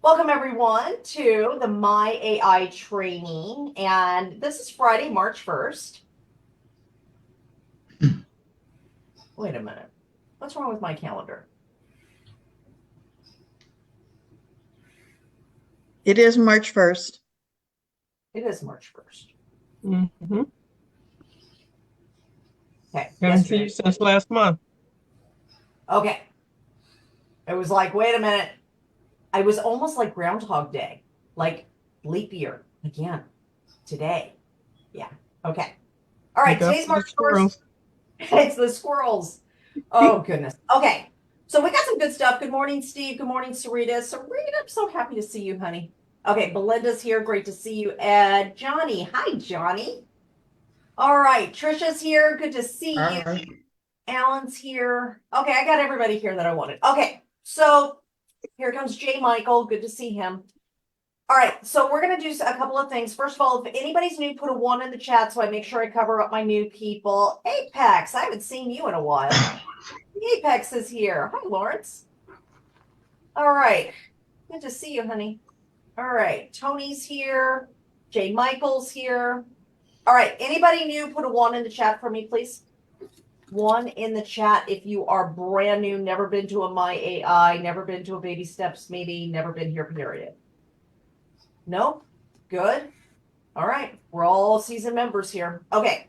Welcome everyone to the My AI training, and this is Friday, March 1st. Wait a minute. What's wrong with my calendar? It is March 1st. It is March 1st. Mm-hmm. Okay. Haven't seen you since last month. Okay. It was like, wait a minute. I was almost like Groundhog Day, like leap year again today. Yeah. Okay. All right. Look out Today's for the March 1st. squirrels. It's the squirrels. Oh, goodness. Okay. So we got some good stuff. Good morning, Steve. Good morning, Sarita. Sarita, I'm so happy to see you, honey. Okay, Belinda's here. Great to see you. Ed, Johnny. Hi, Johnny. All right. Trisha's here. Good to see you. Alan's here. Okay, I got everybody here that I wanted. Okay, so here comes Jay Michael. Good to see him. All right, so we're going to do a couple of things. First of all, if anybody's new, put a 1 in the chat so I make sure I cover up my new people. Apex, I haven't seen you in a while. Apex is here. Hi, Lawrence. All right, good to see you, honey. All right, Tony's here. Jay Michael's here. All right, anybody new, put a 1 in the chat for me, please. 1 in the chat if you are brand new, never been to a My AI, never been to a Baby Steps, maybe never been here, period. Nope. Good. All right. We're all seasoned members here. Okay.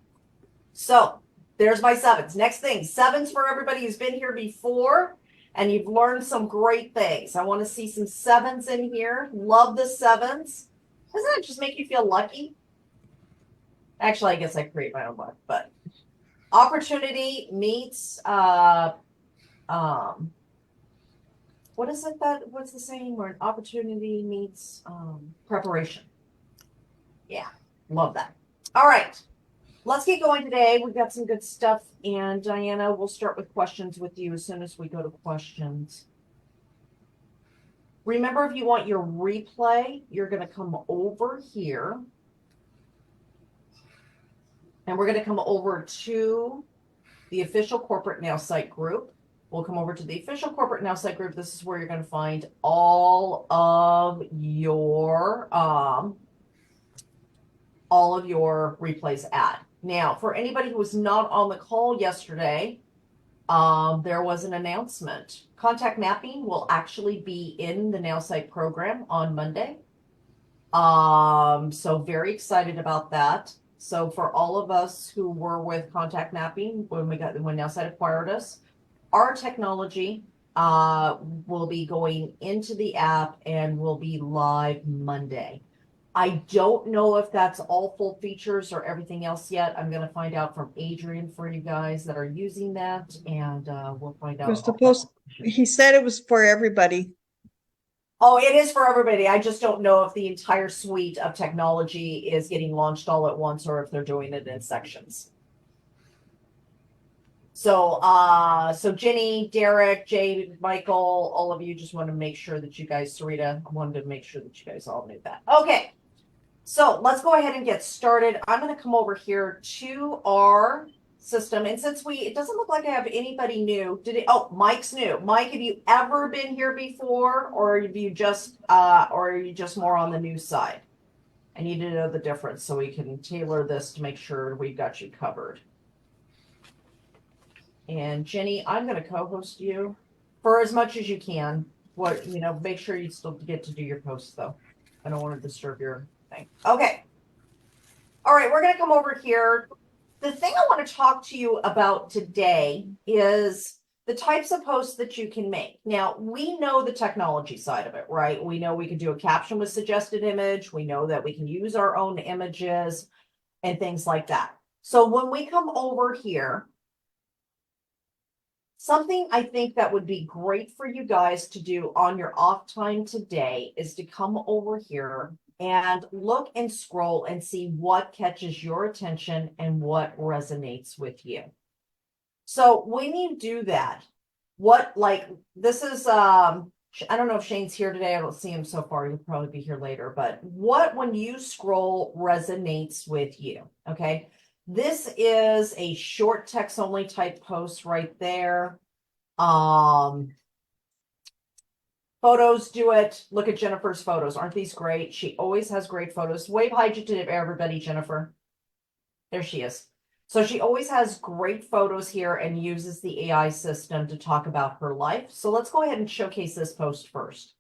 So there's my 7s. Next thing, 7s for everybody who's been here before and you've learned some great things. I want to see some 7s in here. Love the 7s. Doesn't that just make you feel lucky? Actually, I guess I create my own luck, but opportunity meets what is it what's the saying where an opportunity meets preparation? Yeah, love that. All right, let's get going today. We've got some good stuff, and Diana, we'll start with questions with you as soon as we go to questions. Remember, if you want your replay, you're going to come over here, and we're going to come over to the official corporate Nowsite group. We'll come over to the official corporate Nowsite group. This is where you're going to find all of your replays at. Now, for anybody who was not on the call yesterday, there was an announcement. Contact mapping will actually be in the Nowsite program on Monday. So very excited about that. So for all of us who were with contact mapping when Nowsite acquired us, our technology will be going into the app and will be live Monday. I don't know if that's all full features or everything else yet. I'm going to find out from Adrian for you guys that are using that, and we'll find out. He said it was for everybody. Oh, it is for everybody. I just don't know if the entire suite of technology is getting launched all at once or if they're doing it in sections. So, so Jenny, Derek, Jay, Michael, all of you just want to make sure that you guys, Sarita, wanted to make sure that you guys all knew that. Okay. So let's go ahead and get started. I'm going to come over here to our system. And since it doesn't look like I have anybody new. Oh, Mike's new. Mike, have you ever been here before, or are you just more on the new side? I need to know the difference so we can tailor this to make sure we've got you covered. And Jenny, I'm going to co-host you for as much as you can. Make sure you still get to do your posts though. I don't want to disturb your thing. Okay. All right, we're going to come over here. The thing I want to talk to you about today is the types of posts that you can make. Now, we know the technology side of it, right? We know we can do a caption with suggested image. We know that we can use our own images and things like that. So when we come over here, something I think that would be great for you guys to do on your off time today is to come over here and look and scroll and see what catches your attention and what resonates with you. So when you do that, this is, I don't know if Shane's here today. I don't see him so far. He'll probably be here later, but when you scroll resonates with you, okay? This is a short text only type post right there. Photos, do it. Look at Jennifer's photos. Aren't these great? She always has great photos. Wave hi to everybody, Jennifer. There she is. So she always has great photos here and uses the AI system to talk about her life. So let's go ahead and showcase this post first.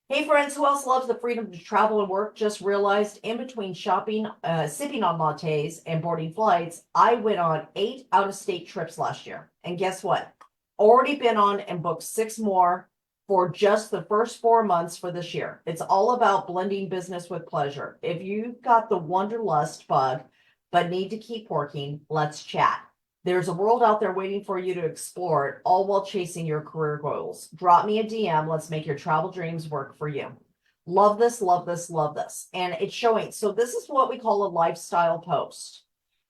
Hey friends, who else loves the freedom to travel and work? Just realized in between shopping, sipping on lattes and boarding flights, I went on 8 out-of-state trips last year. And guess what? Already been on and booked 6 more for just the first 4 months for this year. It's all about blending business with pleasure. If you've got the wanderlust bug, but need to keep working, let's chat. There's a world out there waiting for you to explore it, all while chasing your career goals. Drop me a DM. Let's make your travel dreams work for you. Love this, love this, love this. And it's showing. So this is what we call a lifestyle post.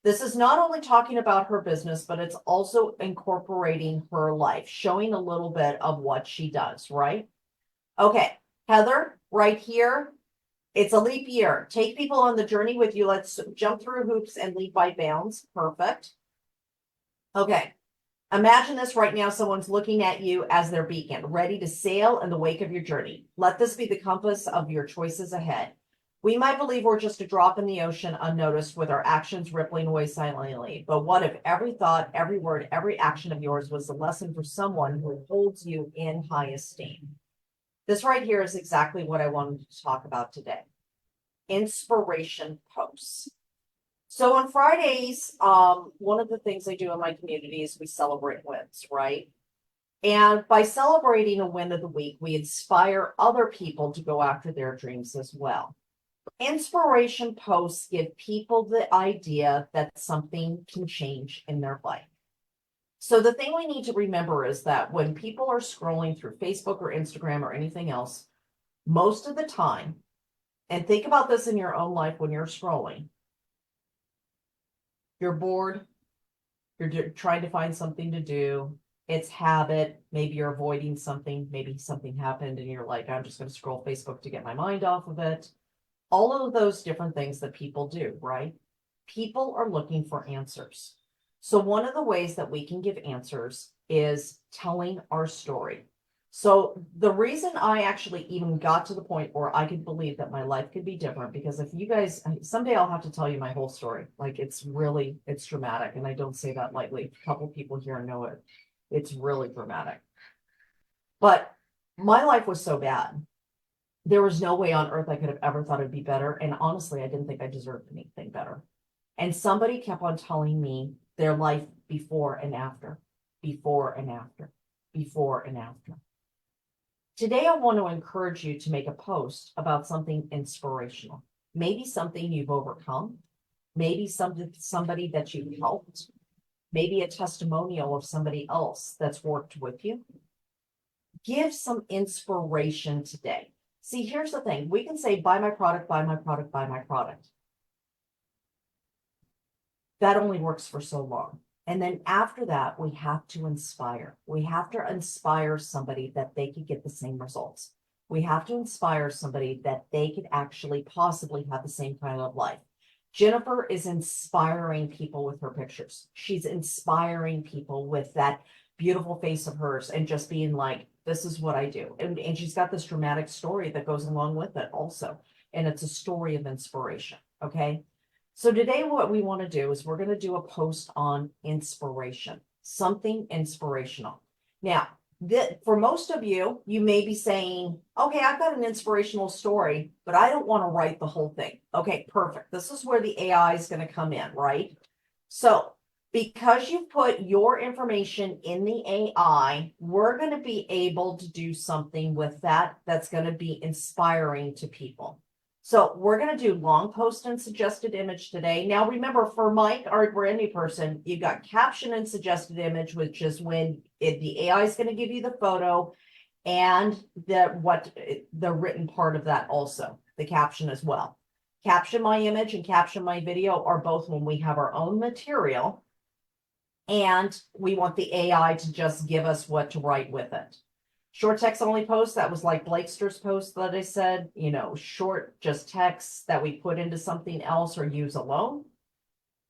This is not only talking about her business, but it's also incorporating her life, showing a little bit of what she does, right? Okay, Heather, right here. It's a leap year. Take people on the journey with you. Let's jump through hoops and leap by bounds. Perfect. Okay. Imagine this right now. Someone's looking at you as their beacon, ready to sail in the wake of your journey. Let this be the compass of your choices ahead. We might believe we're just a drop in the ocean unnoticed with our actions rippling away silently. But what if every thought, every word, every action of yours was a lesson for someone who holds you in high esteem? This right here is exactly what I wanted to talk about today. Inspiration posts. So on Fridays, one of the things I do in my community is we celebrate wins, right? And by celebrating a win of the week, we inspire other people to go after their dreams as well. Inspiration posts give people the idea that something can change in their life. So the thing we need to remember is that when people are scrolling through Facebook or Instagram or anything else, most of the time, and think about this in your own life when you're scrolling, you're bored, you're trying to find something to do, it's habit, maybe you're avoiding something, maybe something happened and you're like, I'm just going to scroll Facebook to get my mind off of it. All of those different things that people do, right? People are looking for answers. So one of the ways that we can give answers is telling our story. So the reason I actually even got to the point where I could believe that my life could be different, because if you guys, someday I'll have to tell you my whole story. Like it's dramatic. And I don't say that lightly. A couple people here know it. It's really dramatic. But my life was so bad. There was no way on earth I could have ever thought it'd be better. And honestly, I didn't think I deserved anything better. And somebody kept on telling me their life before and after, before and after, before and after. Today, I want to encourage you to make a post about something inspirational. Maybe something you've overcome, maybe somebody that you helped, maybe a testimonial of somebody else that's worked with you. Give some inspiration today. See, here's the thing. We can say, buy my product, buy my product, buy my product. That only works for so long. And then after that, we have to inspire. We have to inspire somebody that they could get the same results. We have to inspire somebody that they could actually possibly have the same kind of life. Jennifer is inspiring people with her pictures. She's inspiring people with that beautiful face of hers and just being like, this is what I do. And she's got this dramatic story that goes along with it also. And it's a story of inspiration. Okay. So today what we want to do is we're going to do a post on inspiration, something inspirational. Now, for most of you, you may be saying, okay, I've got an inspirational story, but I don't want to write the whole thing. Okay, perfect. This is where the AI is going to come in, right? So because you put your information in the AI, we're going to be able to do something with that that's going to be inspiring to people. So we're going to do long post and suggested image today. Now, remember, for Mike, our brand new person, you've got caption and suggested image, which is when the AI is going to give you the photo and the written part of that also, the caption as well. Caption my image and caption my video are both when we have our own material and we want the AI to just give us what to write with it. Short text only post, that was like Blakester's post that I said, short just text that we put into something else or use alone.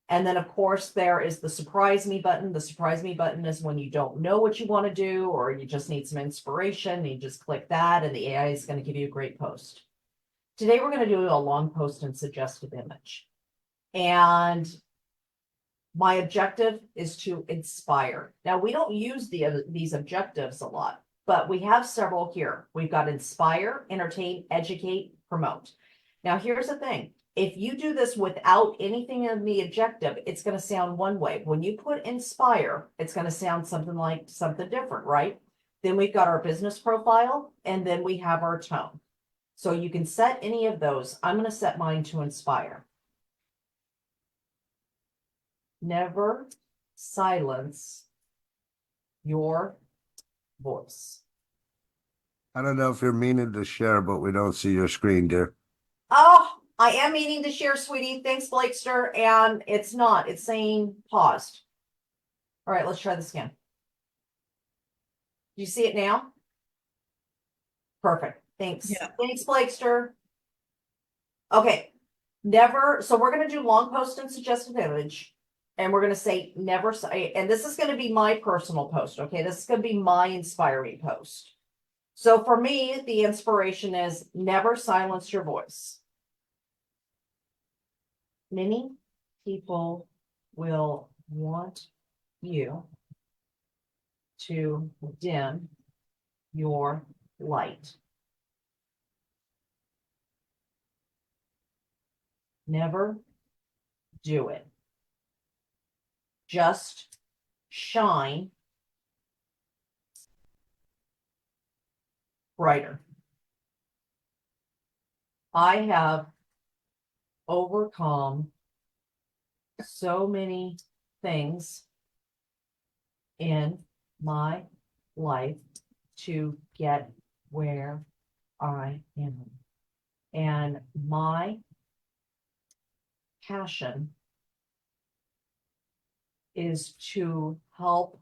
And then, of course, there is the surprise me button. The surprise me button is when you don't know what you want to do, or you just need some inspiration. You just click that, and the AI is going to give you a great post. Today, we're going to do a long post and suggested image. And my objective is to inspire. Now, we don't use these objectives a lot, but we have several here. We've got inspire, entertain, educate, promote. Now, here's the thing. If you do this without anything in the objective, it's going to sound one way. When you put inspire, it's going to sound something like something different, right? Then we've got our business profile, and then we have our tone. So you can set any of those. I'm going to set mine to inspire. Never silence your voice. I don't know if you're meaning to share, but we don't see your screen, dear. Oh, I am meaning to share, sweetie. Thanks, Blakester. And it's not. It's saying paused. All right, let's try this again. Do you see it now? Perfect. Thanks. Yeah. Thanks, Blakester. Okay. Never. So we're going to do long post and suggested image. And we're going to say never say, and this is going to be my personal post. Okay. This is going to be my inspiring post. So for me, the inspiration is never silence your voice. Many people will want you to dim your light. Never do it. Just shine brighter. I have overcome so many things in my life to get where I am. And my passion is to help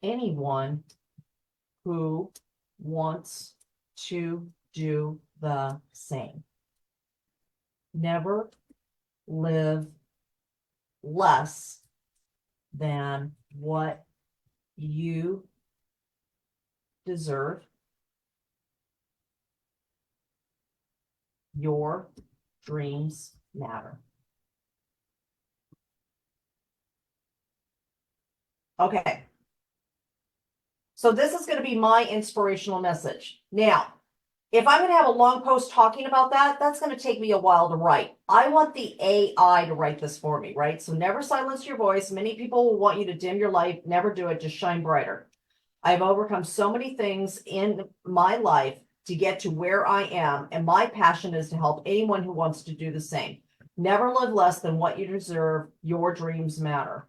anyone who wants to do the same. Never live less than what you deserve. Your dreams matter. Okay. So this is going to be my inspirational message. Now, if I'm going to have a long post talking about that, that's going to take me a while to write. I want the AI to write this for me, right? So never silence your voice. Many people will want you to dim your light. Never do it. Just shine brighter. I've overcome so many things in my life to get to where I am. And my passion is to help anyone who wants to do the same. Never live less than what you deserve. Your dreams matter.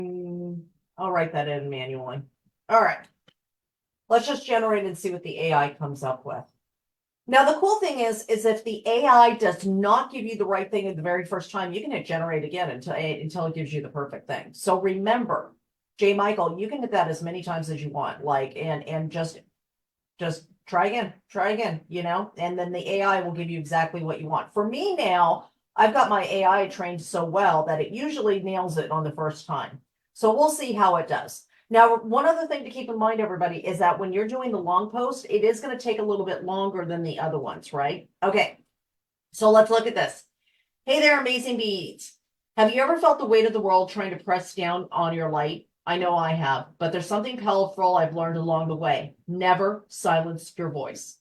I'll write that in manually. All right. Let's just generate and see what the AI comes up with. Now, the cool thing is if the AI does not give you the right thing the very first time, you can hit generate again until it gives you the perfect thing. So remember, J. Michael, you can hit that as many times as you want, and just try again, you know, and then the AI will give you exactly what you want. For me now, I've got my AI trained so well that it usually nails it on the first time. So we'll see how it does. Now, one other thing to keep in mind, everybody, is that when you're doing the long post, it is going to take a little bit longer than the other ones, right? Okay, so let's look at this. Hey there, amazing bees. Have you ever felt the weight of the world trying to press down on your light? I know I have, but there's something powerful I've learned along the way. Never silence your voice.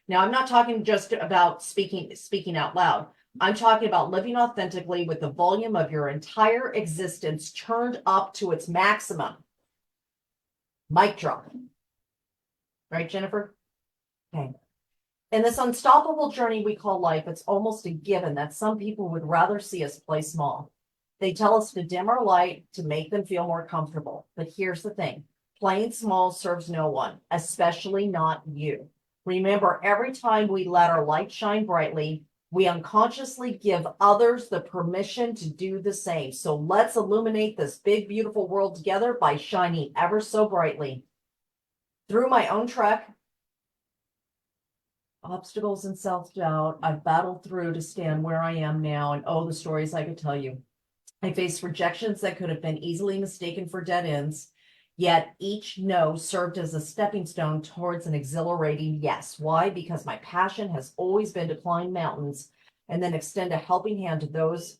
Now, I'm not talking just about speaking out loud. I'm talking about living authentically with the volume of your entire existence turned up to its maximum. Mic drop. Right, Jennifer? Okay. In this unstoppable journey we call life, it's almost a given that some people would rather see us play small. They tell us to dim our light to make them feel more comfortable. But here's the thing. Playing small serves no one, especially not you. Remember, every time we let our light shine brightly, we unconsciously give others the permission to do the same. So let's illuminate this big, beautiful world together by shining ever so brightly. Through my own trek, obstacles and self-doubt, I've battled through to stand where I am now, and oh, the stories I could tell you. I faced rejections that could have been easily mistaken for dead ends, yet each no served as a stepping stone towards an exhilarating yes. Why? Because my passion has always been to climb mountains and then extend a helping hand to those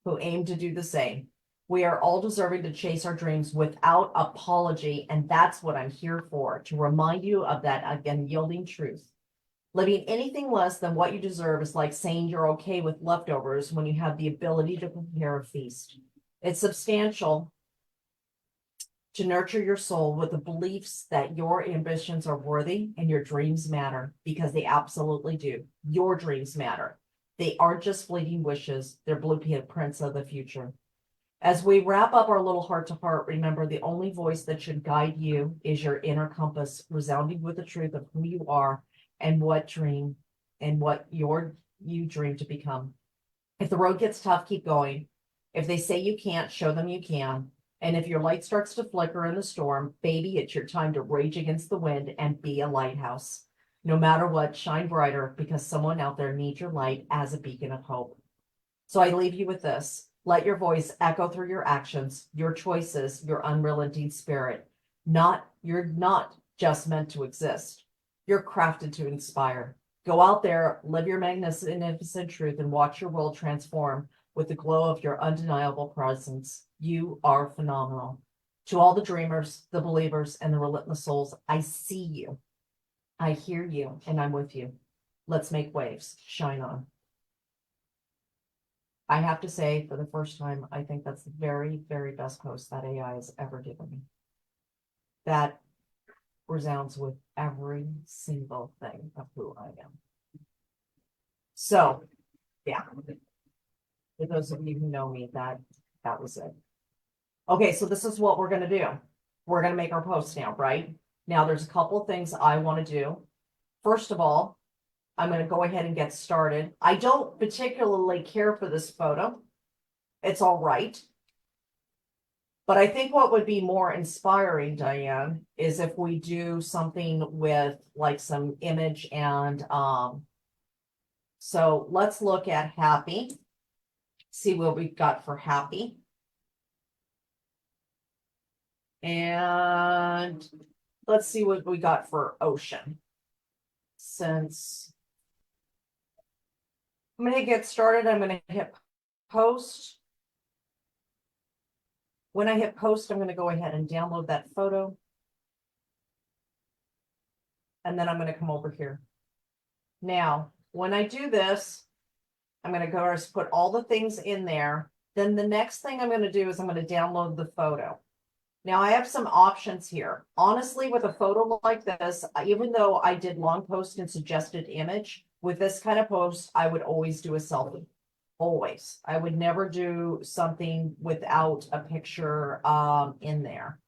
who aim to do the same. We are all deserving to chase our dreams without apology, and that's what I'm here for, to remind you of that unyielding truth. Living anything less than what you deserve is like saying you're okay with leftovers when you have the ability to prepare a feast. It's substantial to nurture your soul with the beliefs that your ambitions are worthy and your dreams matter, because they absolutely do. Your dreams matter. They aren't just fleeting wishes, they're blueprints of the future. As we wrap up our little heart to heart, remember the only voice that should guide you is your inner compass, resounding with the truth of who you are and what you dream to become. If the road gets tough, keep going. If they say you can't, show them you can. And if your light starts to flicker in the storm, baby, it's your time to rage against the wind and be a lighthouse. No matter what, shine brighter, because someone out there needs your light as a beacon of hope. So I leave you with this. Let your voice echo through your actions, your choices, your unrelenting spirit. You're not just meant to exist. You're crafted to inspire. Go out there, live your magnificent truth, and watch your world transform with the glow of your undeniable presence. You are phenomenal. To all the dreamers, the believers, and the relentless souls, I see you. I hear you, and I'm with you. Let's make waves. Shine on. I have to say, for the first time, I think that's the very, very best post that AI has ever given me. That resounds with every single thing of who I am. So, yeah. For those of you who know me, that was it. Okay, so this is what we're going to do. We're going to make our post now, right? Now, there's a couple of things I want to do. First of all, I'm going to go ahead and get started. I don't particularly care for this photo. It's all right. But I think what would be more inspiring, Diane, is if we do something with like some image and so let's look at happy. See what we've got for happy. And let's see what we got for ocean. Since I'm going to get started, I'm going to hit post. When I hit post, I'm going to go ahead and download that photo. And then I'm going to come over here. Now, when I do this, I'm going to go and put all the things in there. Then the next thing I'm going to do is I'm going to download the photo. Now I have some options here. Honestly, with a photo like this, even though I did long post and suggested image, with this kind of post, I would always do a selfie. Always. I would never do something without a picture in there.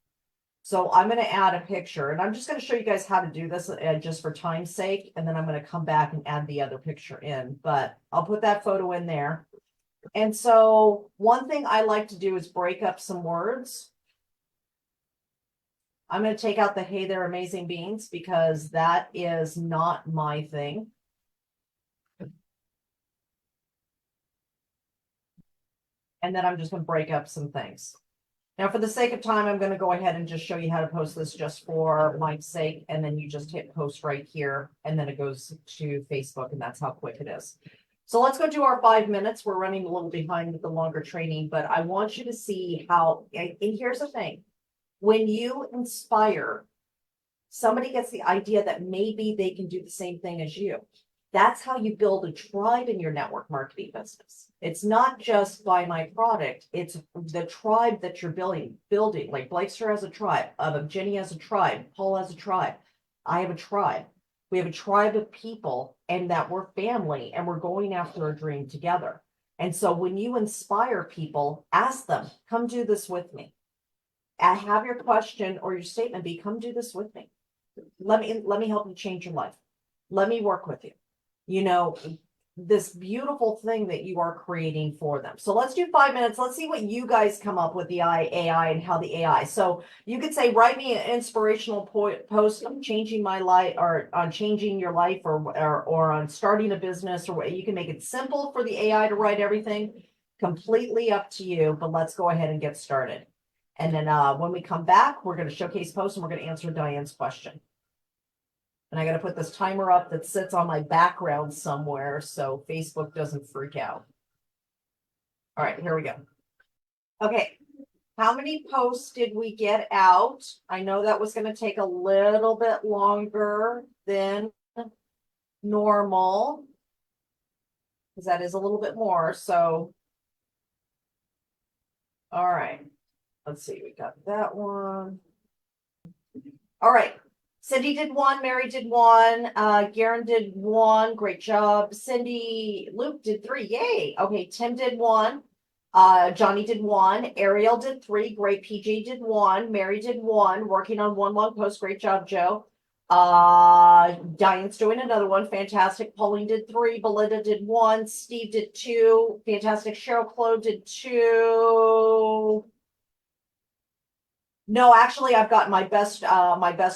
So I'm going to add a picture, and I'm just going to show you guys how to do this just for time's sake, and then I'm going to come back and add the other picture in. But I'll put that photo in there. And so one thing I like to do is break up some words. I'm going to take out the "Hey there, amazing beings," because that is not my thing. And then I'm just going to break up some things. Now, for the sake of time, I'm going to go ahead and just show you how to post this just for my sake. And then you just hit post right here, and then it goes to Facebook, and that's how quick it is. So let's go do our 5 minutes. We're running a little behind with the longer training, but I want you to see how, and here's the thing. When you inspire, somebody gets the idea that maybe they can do the same thing as you. That's how you build a tribe in your network marketing business. It's not just buy my product. It's the tribe that you're building. Like Blakester has a tribe, Jenny has a tribe, Paul has a tribe. I have a tribe. We have a tribe of people, and that we're family, and we're going after a dream together. And so when you inspire people, ask them, come do this with me. Have your question or your statement be, come do this with me. Let me help you change your life. Let me work with you. You know, this beautiful thing that you are creating for them. So let's do 5 minutes. Let's see what you guys come up with the AI and how the AI. So you could say, write me an inspirational post on changing my life, or on changing your life, or on starting a business, or you can make it simple for the AI to write everything. Completely up to you, but let's go ahead and get started. And then when we come back, we're going to showcase posts and we're going to answer Diane's question. And I got to put this timer up that sits on my background somewhere so Facebook doesn't freak out. All right, here we go. Okay, how many posts did we get out? I know that was going to take a little bit longer than normal, because that is a little bit more. So, all right, let's see, we got that one. All right, Cindy did one, Mary did one, Garen did one, great job. Cindy, Luke did 3, yay. Okay, Tim did one, Johnny did one, Ariel did 3, great. PJ did one, Mary did one, working on one long post, great job, Joe. Diane's doing another one, fantastic. Pauline did 3, Belinda did 1, Steve did 2, fantastic. Cheryl Claude did 2. No, actually, I've got my best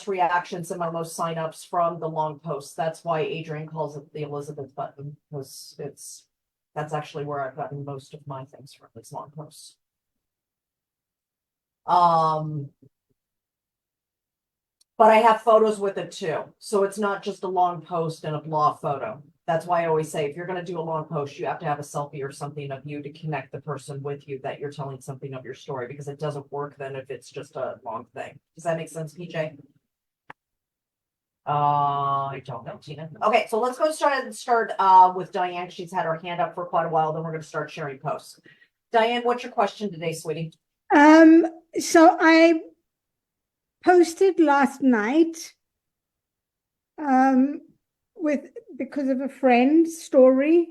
reactions and my most signups from the long posts. That's why Adrian calls it the Elizabeth button, because that's actually where I've gotten most of my things from, these long posts. But I have photos with it too. So it's not just a long post and a blah photo. That's why I always say, if you're going to do a long post, you have to have a selfie or something of you to connect the person with you that you're telling something of your story, because it doesn't work then if it's just a long thing. Does that make sense, PJ? I don't know, Tina. Okay, so let's go start with Diane. She's had her hand up for quite a while. Then we're going to start sharing posts. Diane, what's your question today, sweetie? So I posted last night because of a friend's story,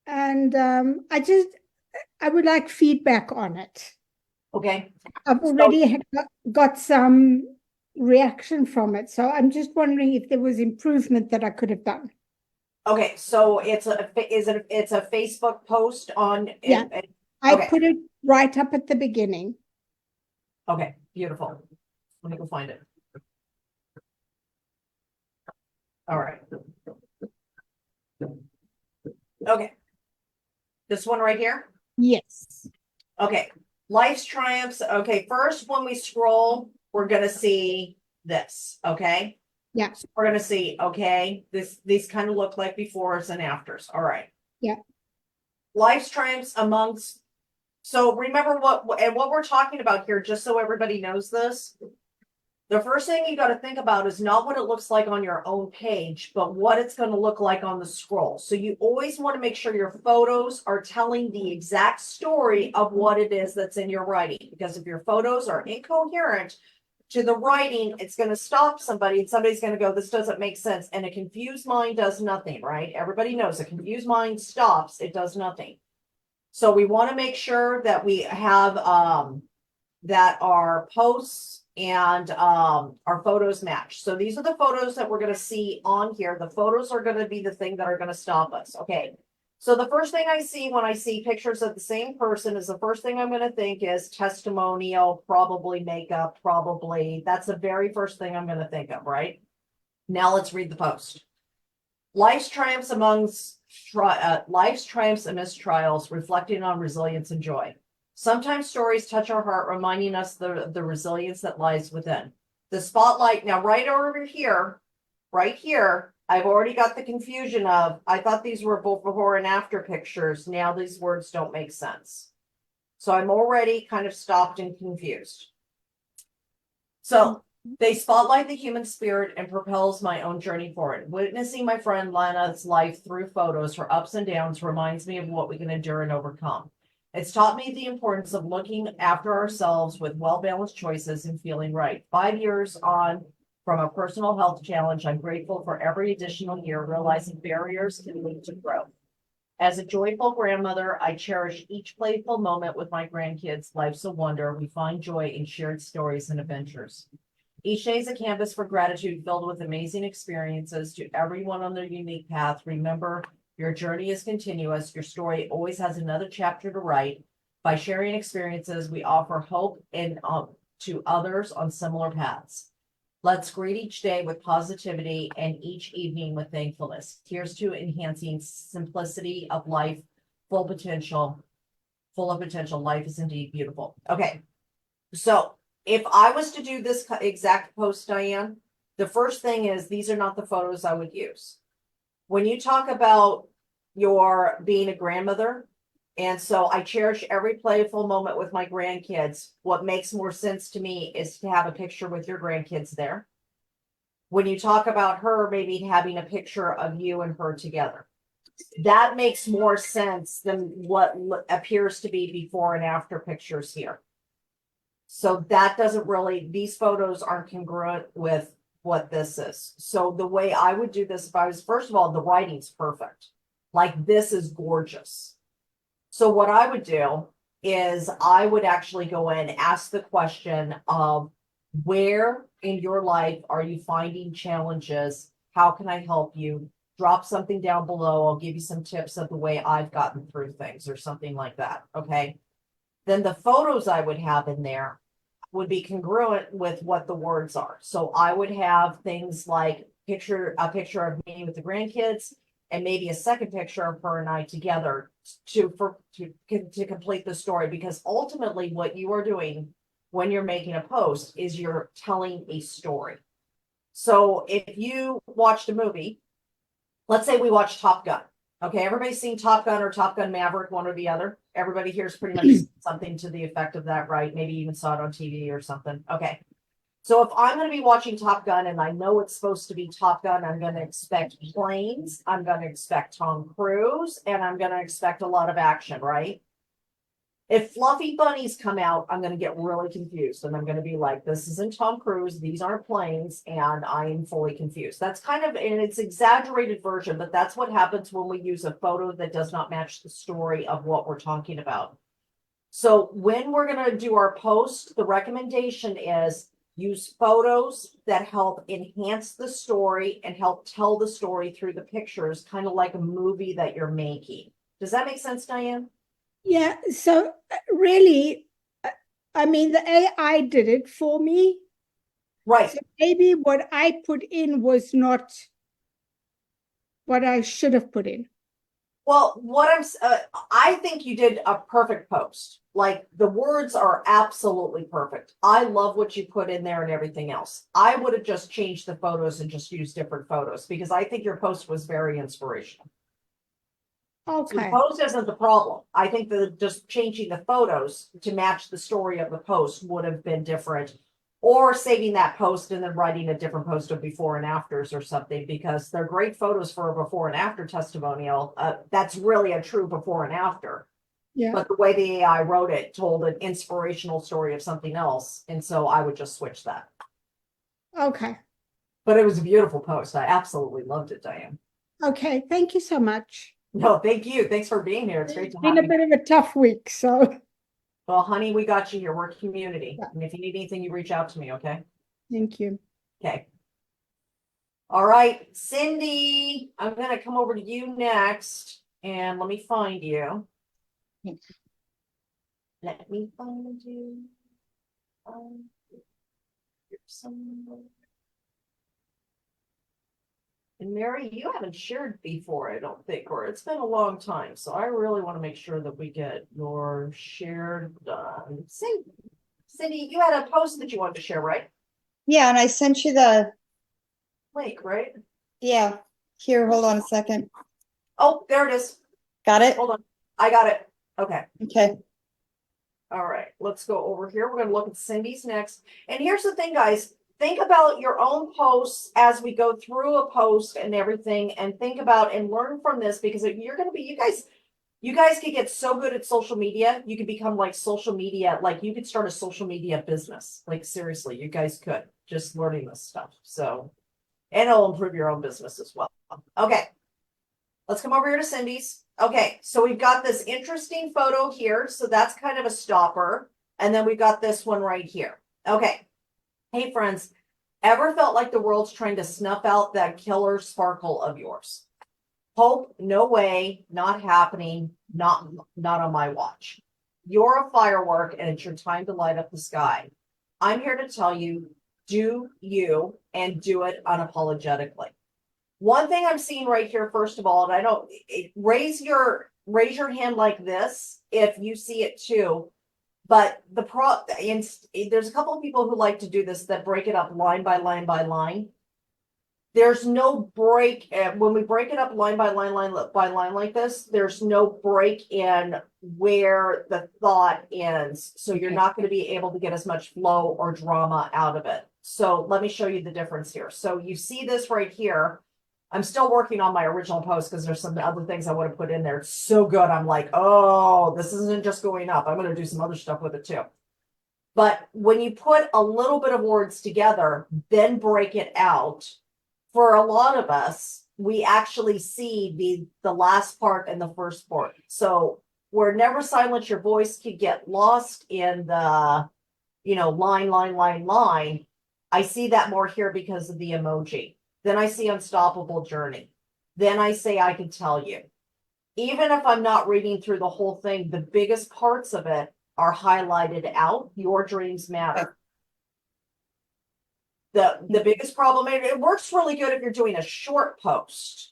and I would like feedback on it. Okay. I've already got some reaction from it, so I'm just wondering if there was improvement that I could have done. Okay, so it's a Facebook post on. Yeah. Okay. I put it right up at the beginning. Okay, beautiful. Let me go find it. All right. Okay. This one right here? Yes. Okay. Life's triumphs. Okay, first when we scroll, we're gonna see this. Okay. Yeah. So we're gonna see, okay, these kind of look like befores and afters. All right. Yeah. Life's triumphs amongst. So remember what we're talking about here, just so everybody knows this. The first thing you got to think about is not what it looks like on your own page, but what it's going to look like on the scroll. So you always want to make sure your photos are telling the exact story of what it is that's in your writing. Because if your photos are incoherent to the writing, it's going to stop somebody and somebody's going to go, this doesn't make sense. And a confused mind does nothing, right? Everybody knows a confused mind stops, it does nothing. So we want to make sure that we have that our posts and our photos match. So these are the photos that we're going to see on here. The photos are going to be the thing that are going to stop us. Okay. So the first thing I see when I see pictures of the same person is the first thing I'm going to think is testimonial, probably makeup, probably. That's the very first thing I'm going to think of, right? Now let's read the post. Life's triumphs amidst trials, reflecting on resilience and joy. Sometimes stories touch our heart, reminding us the resilience that lies within. The spotlight, now right over here, right here, I've already got the confusion of, I thought these were both before and after pictures. Now these words don't make sense. So I'm already kind of stopped and confused. So they spotlight the human spirit and propels my own journey forward. Witnessing my friend Lana's life through photos, her ups and downs, reminds me of what we can endure and overcome. It's taught me the importance of looking after ourselves with well-balanced choices and feeling right. 5 years on from a personal health challenge, I'm grateful for every additional year, realizing barriers can lead to growth. As a joyful grandmother, I cherish each playful moment with my grandkids. Life's a wonder. We find joy in shared stories and adventures. Each day is a canvas for gratitude filled with amazing experiences. To everyone on their unique path, remember, your journey is continuous. Your story always has another chapter to write. By sharing experiences, we offer hope to others on similar paths. Let's greet each day with positivity and each evening with thankfulness. Here's to enhancing simplicity of life, full potential, full of potential. Life is indeed beautiful. Okay. So if I was to do this exact post, Diane, the first thing is these are not the photos I would use. When you talk about your being a grandmother, and so I cherish every playful moment with my grandkids, what makes more sense to me is to have a picture with your grandkids there. When you talk about her, maybe having a picture of you and her together. That makes more sense than what appears to be before and after pictures here. So that doesn't really, these photos aren't congruent with what this is. So the way I would do this, if I was, first of all, the writing's perfect. Like this is gorgeous. So what I would do is I would actually go in, ask the question of where in your life are you finding challenges? How can I help you? Drop something down below. I'll give you some tips of the way I've gotten through things or something like that. Okay. Then the photos I would have in there would be congruent with what the words are. So I would have things like a picture of me with the grandkids and maybe a second picture of her and I together to complete the story. Because ultimately what you are doing when you're making a post is you're telling a story. So if you watched a movie, let's say we watched Top Gun. Okay, everybody's seen Top Gun or Top Gun Maverick, one or the other. Everybody here's pretty much something to the effect of that, right? Maybe even saw it on TV or something. Okay. So if I'm going to be watching Top Gun and I know it's supposed to be Top Gun, I'm going to expect planes, I'm going to expect Tom Cruise, and I'm going to expect a lot of action, right? If fluffy bunnies come out, I'm going to get really confused and I'm going to be like, this isn't Tom Cruise, these aren't planes, and I am fully confused. That's kind of, and it's exaggerated version, but that's what happens when we use a photo that does not match the story of what we're talking about. So when we're going to do our post, the recommendation is use photos that help enhance the story and help tell the story through the pictures, kind of like a movie that you're making. Does that make sense, Diane? Yeah, so really, I mean, the AI did it for me. Right. So maybe what I put in was not what I should have put in. Well, I think you did a perfect post. Like the words are absolutely perfect. I love what you put in there and everything else. I would have just changed the photos and just used different photos because I think your post was very inspirational. So the Okay. post isn't the problem. I think that just changing the photos to match the story of the post would have been different, or saving that post and then writing a different post of before and afters or something, because they're great photos for a before and after testimonial. That's really a true before and after. Yeah. But the way the AI wrote it told an inspirational story of something else. And so I would just switch that. Okay. But it was a beautiful post. I absolutely loved it, Diane. Okay. Thank you so much. No, thank you. Thanks for being here. It's great to It's have been a you. bit of a tough week, so Well, honey, we got you here. We're a community. Yeah. And if you need anything, you reach out to me, okay? thank you. Okay. All right, Cindy, I'm going to come over to you next. And let me find you. Let me find you. Here's somewhere. And Mary, you haven't shared before, I don't think, or it's been a long time. So I really want to make sure that we get your shared done. Cindy, you had a post that you wanted to share, right? Yeah, and I sent you the, Link, right? yeah, here, hold on a second. Oh, there it is. Got it? Hold on. I got it. Okay. Okay. All right. Let's go over here. We're going to look at Cindy's next. And here's the thing, guys. Think about your own posts as we go through a post and everything, and think about and learn from this, because you're going to be, you guys could get so good at social media. You could become like social media, like you could start a social media business. Like seriously, you guys could, just learning this stuff. So, and it'll improve your own business as well. Okay. Let's come over here to Cindy's. Okay. So we've got this interesting photo here. So that's kind of a stopper. And then we've got this one right here. Okay. Hey friends, ever felt like the world's trying to snuff out that killer sparkle of yours? Hope, no way, not happening, not on my watch. You're a firework and it's your time to light up the sky. I'm here to tell you, do you and do it unapologetically. One thing I'm seeing right here, first of all, and I don't raise your hand like this if you see it too. But there's a couple of people who like to do this that break it up line by line by line. There's no break when we break it up line by line by line like this. There's no break in where the thought ends, so you're not going to be able to get as much flow or drama out of it. So let me show you the difference here. So you see this right here. I'm still working on my original post because there's some other things I want to put in there. It's so good. I'm like, oh, this isn't just going up. I'm going to do some other stuff with it too. But when you put a little bit of words together, then break it out, for a lot of us, we actually see the last part and the first part. So where never silence your voice could get lost in the, line. I see that more here because of the emoji. Then I see unstoppable journey. Then I say I can tell you. Even if I'm not reading through the whole thing, the biggest parts of it are highlighted out. Your dreams matter. The biggest problem, it works really good if you're doing a short post.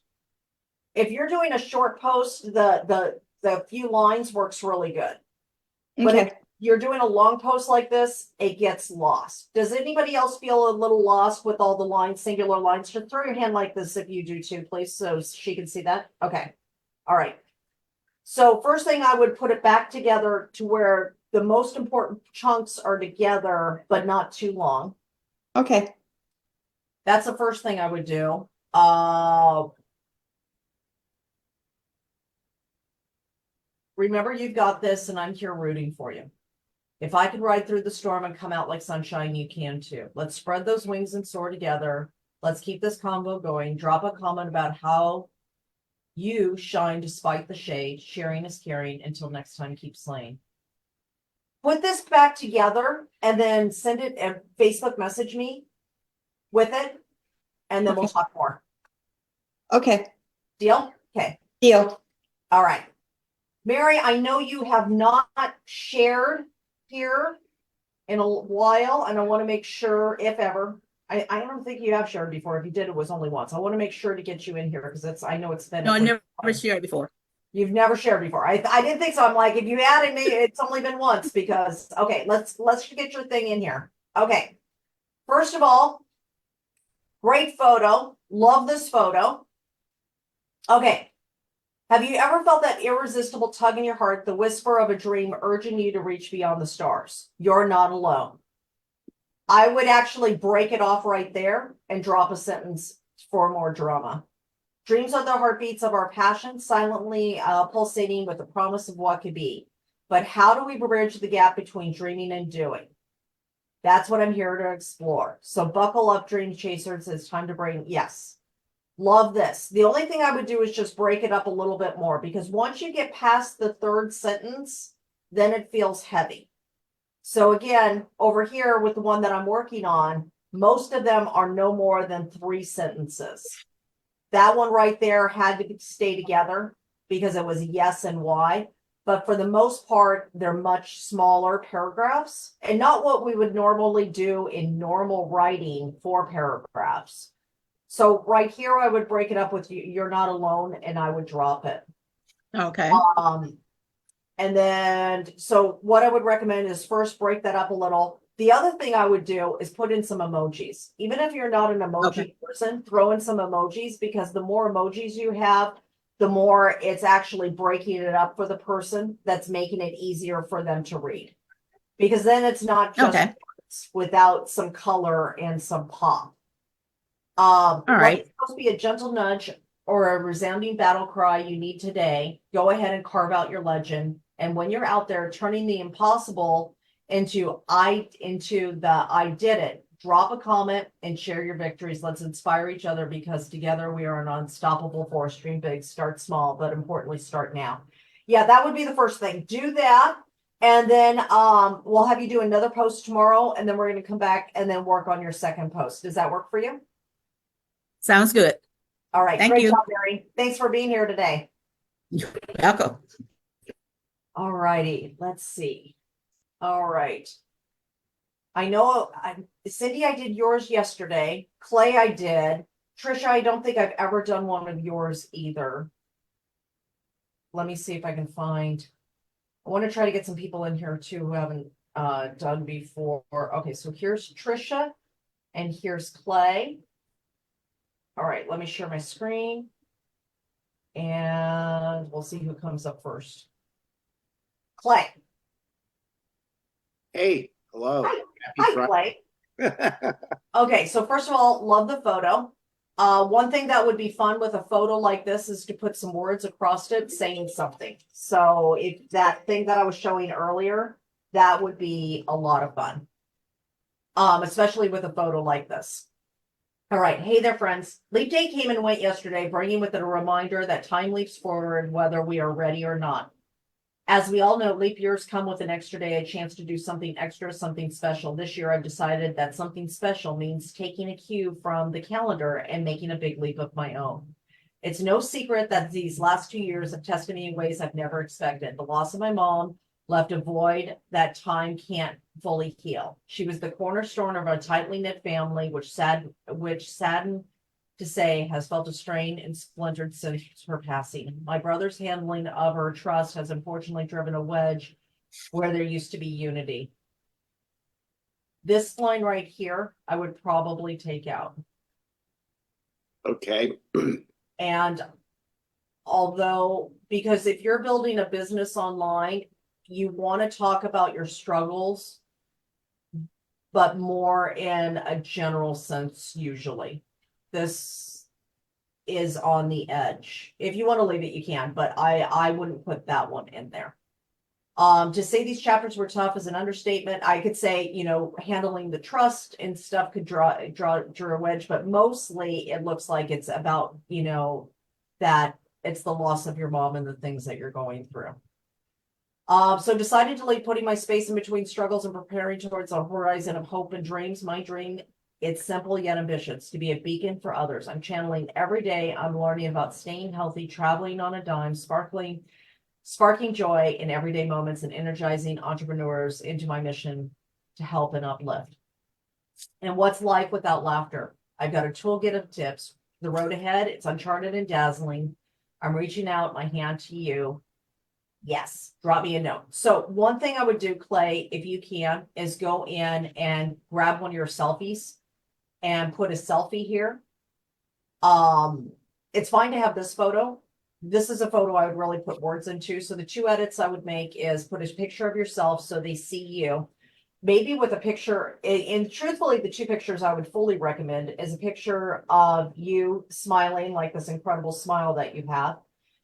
If you're doing a short post, the few lines works really good. But if you're doing a long post like this, it gets lost. Does anybody else feel a little lost with all the lines, singular lines? Just throw your hand like this if you do too, please, so she can see that. Okay. All right. So first thing, I would put it back together to where the most important chunks are together, but not too long. Okay. That's the first thing I would do. Remember, you've got this, and I'm here rooting for you. If I could ride through the storm and come out like sunshine, you can too. Let's spread those wings and soar together. Let's keep this convo going. Drop a comment about how you shine despite the shade. Sharing is caring. Until next time, keep slaying. Put this back together and then send it and Facebook message me with it, and then we'll talk more. Okay. Deal? Okay. Deal. All right. Mary, I know you have not shared here in a while, and I want to make sure, if ever, I don't think you have shared before. If you did, it was only once. I want to make sure to get you in here because I know it's been. No, I never shared before. You've never shared before. I didn't think so. I'm like, if you added me, it's only been once because, okay, let's get your thing in here. Okay. First of all, great photo. Love this photo. Okay. Have you ever felt that irresistible tug in your heart, the whisper of a dream urging you to reach beyond the stars? You're not alone. I would actually break it off right there and drop a sentence for more drama. Dreams are the heartbeats of our passion, silently pulsating with the promise of what could be. But how do we bridge the gap between dreaming and doing? That's what I'm here to explore. So buckle up, dream chasers. It's time to bring, yes. Love this. The only thing I would do is just break it up a little bit more because once you get past the third sentence, then it feels heavy. So again, over here with the one that I'm working on, most of them are no more than 3 sentences. That one right there had to stay together because it was yes and why. But for the most part, they're much smaller paragraphs and not what we would normally do in normal writing for paragraphs. So right here, I would break it up with you're not alone, and I would drop it. Okay. And then, so what I would recommend is first break that up a little. The other thing I would do is put in some emojis. Even if you're not an emoji person, throw in some emojis because the more emojis you have, the more it's actually breaking it up for the person that's making it easier for them to read. Because then it's not just words without some color and some pop. All right. It's supposed to be a gentle nudge or a resounding battle cry you need today. Go ahead and carve out your legend. And when you're out there turning the impossible into I did it, drop a comment and share your victories. Let's inspire each other because together we are an unstoppable force. Dream big, start small, but importantly, start now. Yeah, that would be the first thing. Do that. And then we'll have you do another post tomorrow, and then we're going to come back and then work on your second post. Does that work for you? Sounds good. All right. Thank Great you. job, Mary. Thanks for being here today. You're welcome. All righty. Let's see. All right. I know, Cindy, I did yours yesterday. Clay, I did. Trisha, I don't think I've ever done one of yours either. Let me see if I can find. I want to try to get some people in here too who haven't done before. Okay, so here's Trisha and here's Clay. All right, let me share my screen and we'll see who comes up first. Clay. Hey, hello. Hi, Happy hi Clay. Friday. Okay, so first of all, love the photo. One thing that would be fun with a photo like this is to put some words across it saying something. So if that thing that I was showing earlier, that would be a lot of fun. Especially with a photo like this. All right. Hey there, friends. Leap day came and went yesterday, bringing with it a reminder that time leaps forward whether we are ready or not. As we all know, leap years come with an extra day, a chance to do something extra, something special. This year, I've decided that something special means taking a cue from the calendar and making a big leap of my own. It's no secret that these last 2 years have tested me in ways I've never expected. The loss of my mom left a void that time can't fully heal. She was the cornerstone of our tightly knit family, which saddened to say has felt a strain and splintered since her passing. My brother's handling of her trust has unfortunately driven a wedge where there used to be unity. This line right here, I would probably take out. Okay. And although, because if you're building a business online, you want to talk about your struggles, but more in a general sense, usually. This is on the edge. If you want to leave it, you can, but I wouldn't put that one in there. To say these chapters were tough is an understatement. I could say, you know, handling the trust and stuff could draw a wedge, but mostly it looks like it's about, you know, that it's the loss of your mom and the things that you're going through. So decided to leave putting my space in between struggles and preparing towards a horizon of hope and dreams. My dream, it's simple yet ambitious, to be a beacon for others. I'm channeling every day. I'm learning about staying healthy, traveling on a dime, sparking joy in everyday moments, and energizing entrepreneurs into my mission to help and uplift. And what's life without laughter? I've got a toolkit of tips. The road ahead, it's uncharted and dazzling. I'm reaching out my hand to you. Yes, drop me a note. So one thing I would do, Clay, if you can, is go in and grab one of your selfies and put a selfie here. It's fine to have this photo. This is a photo I would really put words into. So the two edits I would make is put a picture of yourself so they see you. Maybe with a picture, and truthfully, the two pictures I would fully recommend is a picture of you smiling, like this incredible smile that you have.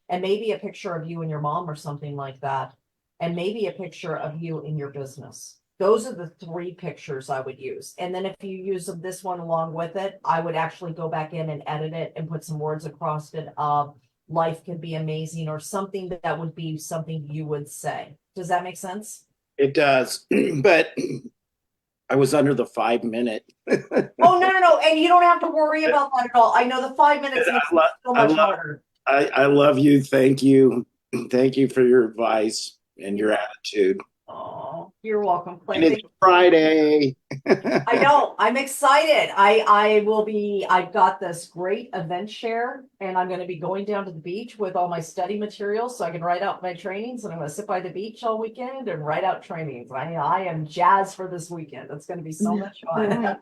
And maybe a picture of you and your mom or something like that. And maybe a picture of you in your business. Those are the three pictures I would use. And then if you use this one along with it, I would actually go back in and edit it and put some words across it of life could be amazing or something that would be something you would say. Does that make sense? It does. But I was under the 5 minute. Oh, no. And you don't have to worry about that at all. I know the 5 minutes makes it so much harder. I love you. Thank you. Thank you for your advice and your attitude. Oh, you're welcome, Clay. And it's Friday. I know. I'm excited. I've got this great event share, and I'm going to be going down to the beach with all my study materials so I can write out my trainings, and I'm going to sit by the beach all weekend and write out trainings. I am jazzed for this weekend. It's going to be so much fun.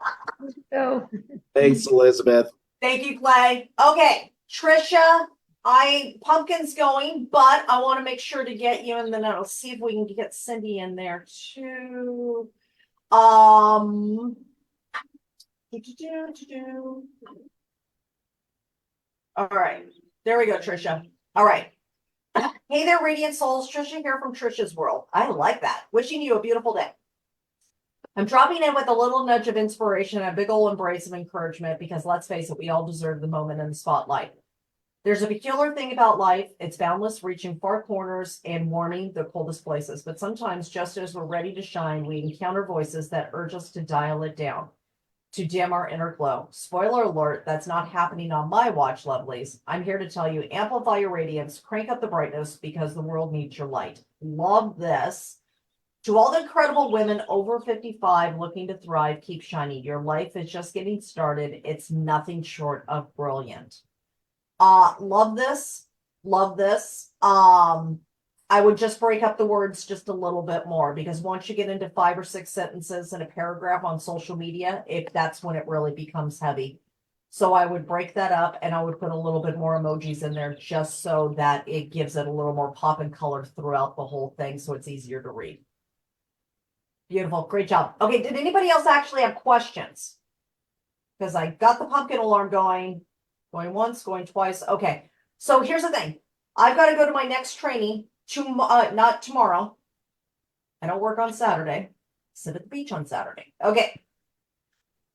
So, Thanks, Elizabeth. Thank you, Clay. Okay, Trisha, Pumpkin's going, but I want to make sure to get you, and then I'll see if we can get Cindy in there too. All right, there we go, Trisha. All right. Hey there, Radiant Souls. Trisha here from Trisha's World. I like that. Wishing you a beautiful day. I'm dropping in with a little nudge of inspiration and a big ol' embrace of encouragement because let's face it, we all deserve the moment in the spotlight. There's a peculiar thing about life. It's boundless, reaching far corners and warming the coldest places. But sometimes, just as we're ready to shine, we encounter voices that urge us to dial it down, to dim our inner glow. Spoiler alert, that's not happening on my watch, lovelies. I'm here to tell you, amplify your radiance, crank up the brightness because the world needs your light. Love this. To all the incredible women over 55 looking to thrive, keep shining. Your life is just getting started. It's nothing short of brilliant. Love this. Love this. I would just break up the words just a little bit more, because once you get into 5 or 6 sentences in a paragraph on social media, that's when it really becomes heavy. So I would break that up, and I would put a little bit more emojis in there just so that it gives it a little more pop and color throughout the whole thing, so it's easier to read. Beautiful. Great job. Okay, did anybody else actually have questions? Because I got the pumpkin alarm going once, going twice. Okay, so here's the thing. I've got to go to my next training, not tomorrow. I don't work on Saturday. Sit at the beach on Saturday. Okay.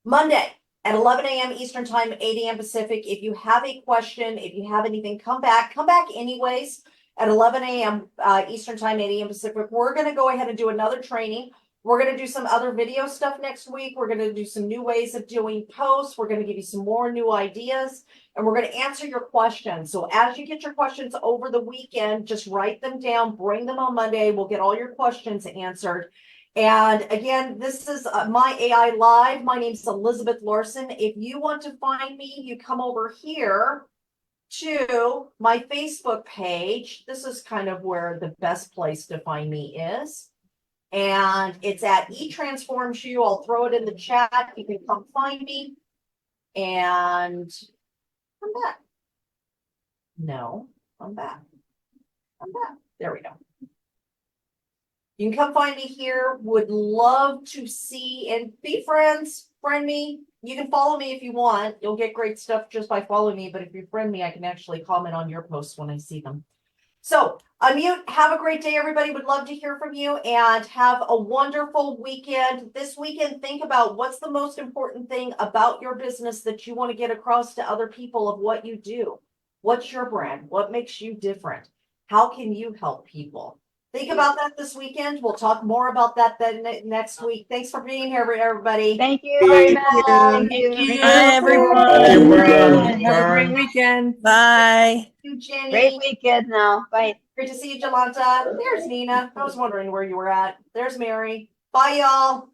Monday at 11 a.m. Eastern Time, 8 a.m. Pacific. If you have a question, if you have anything, come back anyways at 11 a.m. Eastern Time, 8 a.m. Pacific. We're going to go ahead and do another training. We're going to do some other video stuff next week. We're going to do some new ways of doing posts. We're going to give you some more new ideas, and we're going to answer your questions. So as you get your questions over the weekend, just write them down, bring them on Monday. We'll get all your questions answered. And again, this is my AI Live. My name is Elizabeth Larson. If you want to find me, you come over here to my Facebook page. This is kind of where the best place to find me is. And it's at eTransforms You. I'll throw it in the chat. You can come find me. And I'm back. No, I'm back. I'm back. There we go. You can come find me here. Would love to see and be friends. Friend me. You can follow me if you want. You'll get great stuff just by following me. But if you friend me, I can actually comment on your posts when I see them. So unmute. Have a great day, everybody. Would love to hear from you, and have a wonderful weekend. This weekend, think about what's the most important thing about your business that you want to get across to other people of what you do. What's your brand? What makes you different? How can you help people? Think about that this weekend. We'll talk more about that then next week. Thanks for being here, everybody. Thank you very much. Thank Thank Bye, everyone. Everyone. Have a Bye. great weekend. Bye. You, Jenny. Great weekend now. Bye. Great to see you, Jolanta. There's Nina. I was wondering where you were at. There's Mary. Bye, y'all.